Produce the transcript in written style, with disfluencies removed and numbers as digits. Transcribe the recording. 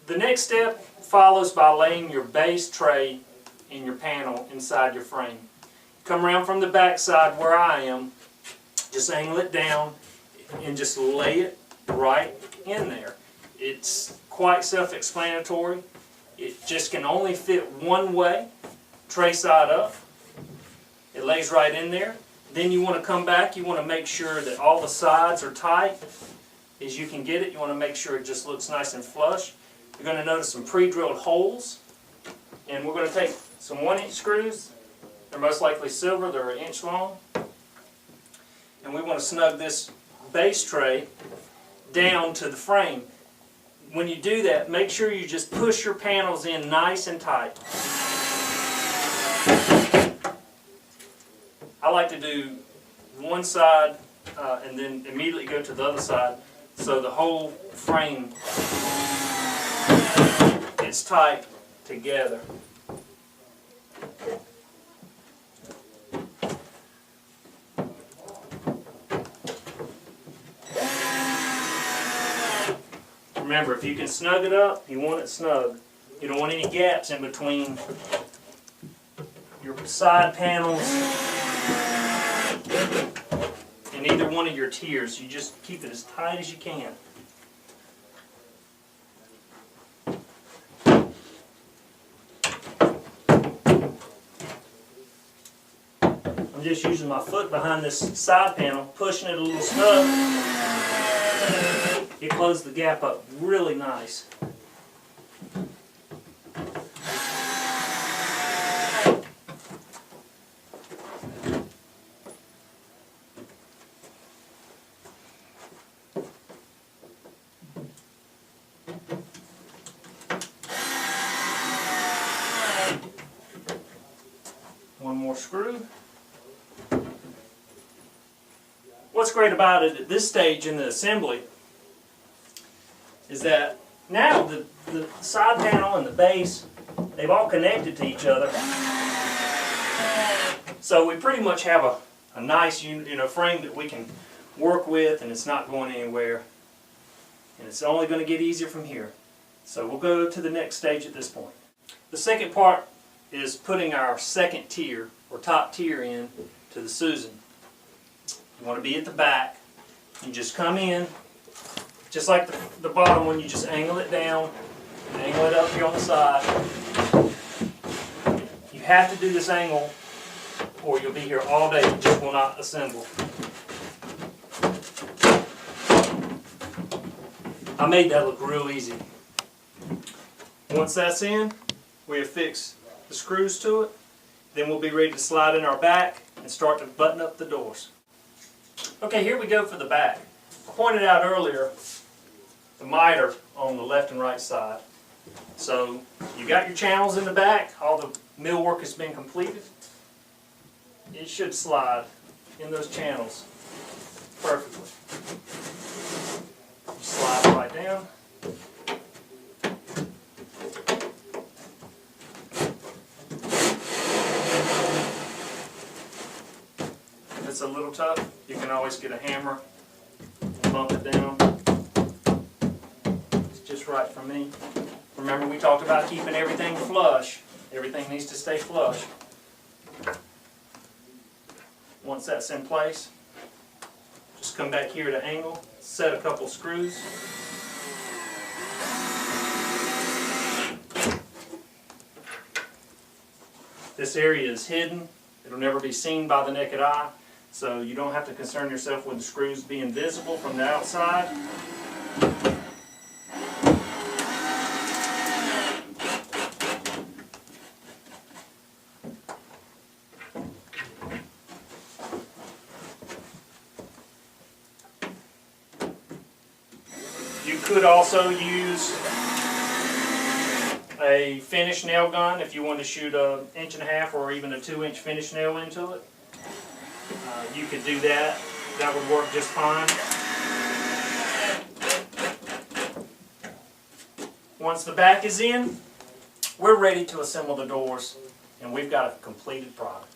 The next step follows by laying your base tray in your panel inside your frame. Come around from the back side where I am, just angle it down and just lay it right in there. It's quite self-explanatory. It just can only fit one way, tray side up. It lays right in there. Then you want to come back, you want to make sure that all the sides are tight as you can get it. You want to make sure it just looks nice and flush. You're going to notice some pre-drilled holes, and we're going to take some 1-inch screws. They're most likely silver, they're 1 inch long. And we want to snug this base tray down to the frame. When you do that, make sure you just push your panels in nice and tight. I like to do one side and then immediately go to the other side so the whole frame is tight together. Remember, if you can snug it up, you want it snug. You don't want any gaps in between your side panels and either one of your tiers. You just keep it as tight as you can. I'm just using my foot behind this side panel, pushing it a little snug. It closed the gap up really nice. One more screw. What's great about it at this stage in the assembly is that now the side panel and the base, they've all connected to each other. So we pretty much have a nice frame that we can work with, and it's not going anywhere. And it's only going to get easier from here. So we'll go to the next stage at this point. The second part is putting our second tier or top tier in to the Susan. You want to be at the back. You just come in, just like the bottom one, you just angle it down, angle it up here on the side. You have to do this angle or you'll be here all day. You just will not assemble. I made that look real easy. Once that's in, we have fixed the screws to it. Then we'll be ready to slide in our back and start to button up the doors. Okay, here we go for the back. I pointed out earlier the miter on the left and right side. So you got your channels in the back, all the millwork has been completed. It should slide in those channels perfectly. Slide it right down. If it's a little tough, you can always get a hammer and bump it down. It's just right for me. Remember, we talked about keeping everything flush. Everything needs to stay flush. Once that's in place, just come back here to angle, set a couple screws. This area is hidden. It'll never be seen by the naked eye, so you don't have to concern yourself with the screws being visible from the outside. You could also use a finish nail gun if you want to shoot an 1.5 inch or even a 2-inch finish nail into it. You could do that. That would work just fine. Once the back is in, we're ready to assemble the doors, and we've got a completed product.